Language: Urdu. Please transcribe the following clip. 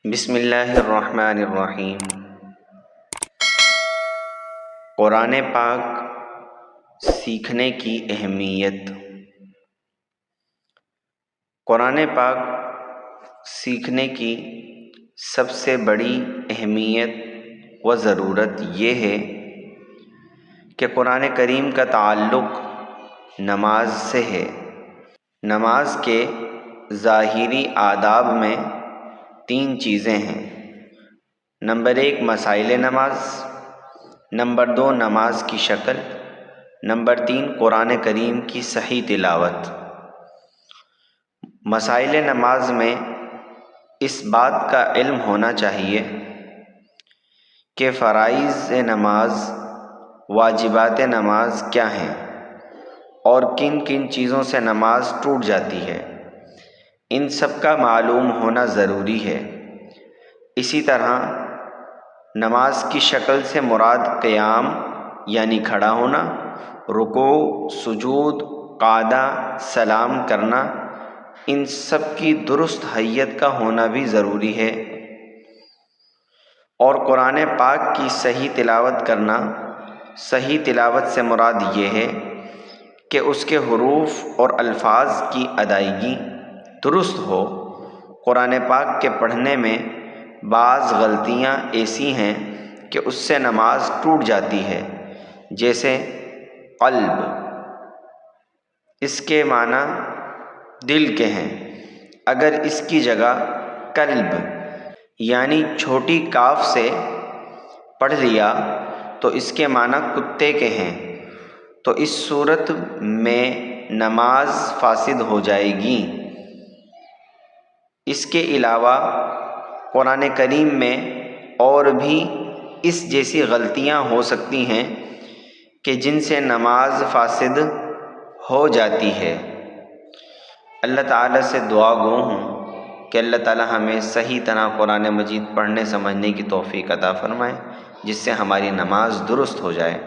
بسم اللہ الرحمن الرحیم۔ قرآن پاک سیکھنے کی اہمیت۔ قرآن پاک سیکھنے کی سب سے بڑی اہمیت و ضرورت یہ ہے کہ قرآن کریم کا تعلق نماز سے ہے۔ نماز کے ظاہری آداب میں 3 چیزیں ہیں۔ نمبر 1 مسائل نماز، نمبر 2 نماز کی شکل، نمبر 3 قرآن کریم کی صحیح تلاوت۔ مسائل نماز میں اس بات کا علم ہونا چاہیے کہ فرائض نماز، واجبات نماز کیا ہیں اور کن کن چیزوں سے نماز ٹوٹ جاتی ہے، ان سب کا معلوم ہونا ضروری ہے۔ اسی طرح نماز کی شکل سے مراد قیام یعنی کھڑا ہونا، رکوع، سجود، قعدہ، سلام کرنا، ان سب کی درست حیت کا ہونا بھی ضروری ہے۔ اور قرآن پاک کی صحیح تلاوت کرنا، صحیح تلاوت سے مراد یہ ہے کہ اس کے حروف اور الفاظ کی ادائیگی درست ہو۔ قرآن پاک کے پڑھنے میں بعض غلطیاں ایسی ہیں کہ اس سے نماز ٹوٹ جاتی ہے، جیسے قلب، اس کے معنی دل کے ہیں، اگر اس کی جگہ کلب یعنی چھوٹی کاف سے پڑھ لیا تو اس کے معنی کتے کے ہیں، تو اس صورت میں نماز فاسد ہو جائے گی۔ اس کے علاوہ قرآن کریم میں اور بھی اس جیسی غلطیاں ہو سکتی ہیں کہ جن سے نماز فاسد ہو جاتی ہے۔ اللہ تعالیٰ سے دعا گو ہوں کہ اللہ تعالیٰ ہمیں صحیح طرح قرآن مجید پڑھنے سمجھنے کی توفیق عطا فرمائے، جس سے ہماری نماز درست ہو جائے۔